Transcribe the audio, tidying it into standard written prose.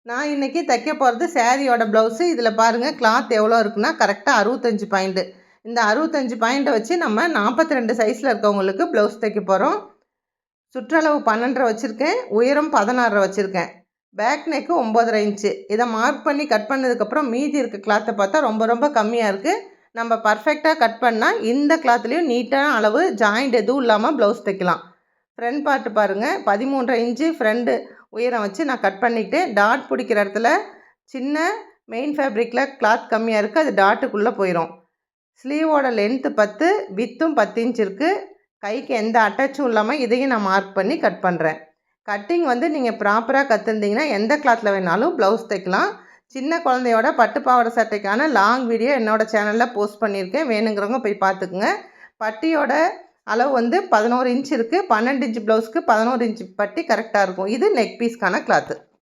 நான் இன்றைக்கி தைக்க போகிறது சேரீயோட ப்ளவுஸு. இதில் பாருங்கள் கிளாத் எவ்வளோ இருக்குன்னா கரெக்டாக 65 பாயிண்ட்டு. இந்த 65 பாயிண்ட்டை வச்சு நம்ம 42 சைஸில் இருக்கவங்களுக்கு ப்ளவுஸ் தைக்க போகிறோம். சுற்றளவு 12.5 வச்சுருக்கேன், உயரம் 16 வச்சுருக்கேன், பேக் நெக்கு 9.5 இன்ச்சு. இதை மார்க் பண்ணி கட் பண்ணதுக்கப்புறம் மீதி இருக்க கிளாத்தை பார்த்தா ரொம்ப ரொம்ப கம்மியாக இருக்குது. நம்ம பர்ஃபெக்டாக கட் பண்ணால் இந்த கிளாத்லேயும் நீட்டான அளவு ஜாயிண்ட் எதுவும் இல்லாமல் ப்ளவுஸ் தைக்கலாம். ஃப்ரண்ட் பார்ட்டு பாருங்கள் 13.5 இன்ச்சு ஃப்ரண்ட் உயரம் வச்சு நான் கட் பண்ணிக்கிட்டேன். டாட் பிடிக்கிற இடத்துல சின்ன மெயின் ஃபேப்ரிக்கில் கிளாத் கம்மியாக இருக்குது, அது டாட்டுக்குள்ளே போயிடும். ஸ்லீவோட லென்த்து 10, வித்தும் 10 இன்ச் இருக்குது. கைக்கு எந்த அட்டாச்சும் இல்லாமல் இதையும் நான் மார்க் பண்ணி கட் பண்ணுறேன். கட்டிங் நீங்கள் ப்ராப்பராக கற்றுருந்தீங்கன்னா எந்த கிளாத்தில் வேணாலும் ப்ளவுஸ் தைக்கலாம். சின்ன குழந்தையோட பட்டு பாவாடை சட்டைக்கான லாங் வீடியோ என்னோடய சேனலில் போஸ்ட் பண்ணியிருக்கேன், வேணுங்கிறவங்க போய் பார்த்துக்குங்க. பட்டியோட அளவு 11 இன்ச் இருக்குது. 12 இன்ச் ப்ளவுஸ்க்கு 11 இன்ச் பட்டி கரெக்டாக இருக்கும். இது நெக் பீஸ்க்கான கிளாத்து.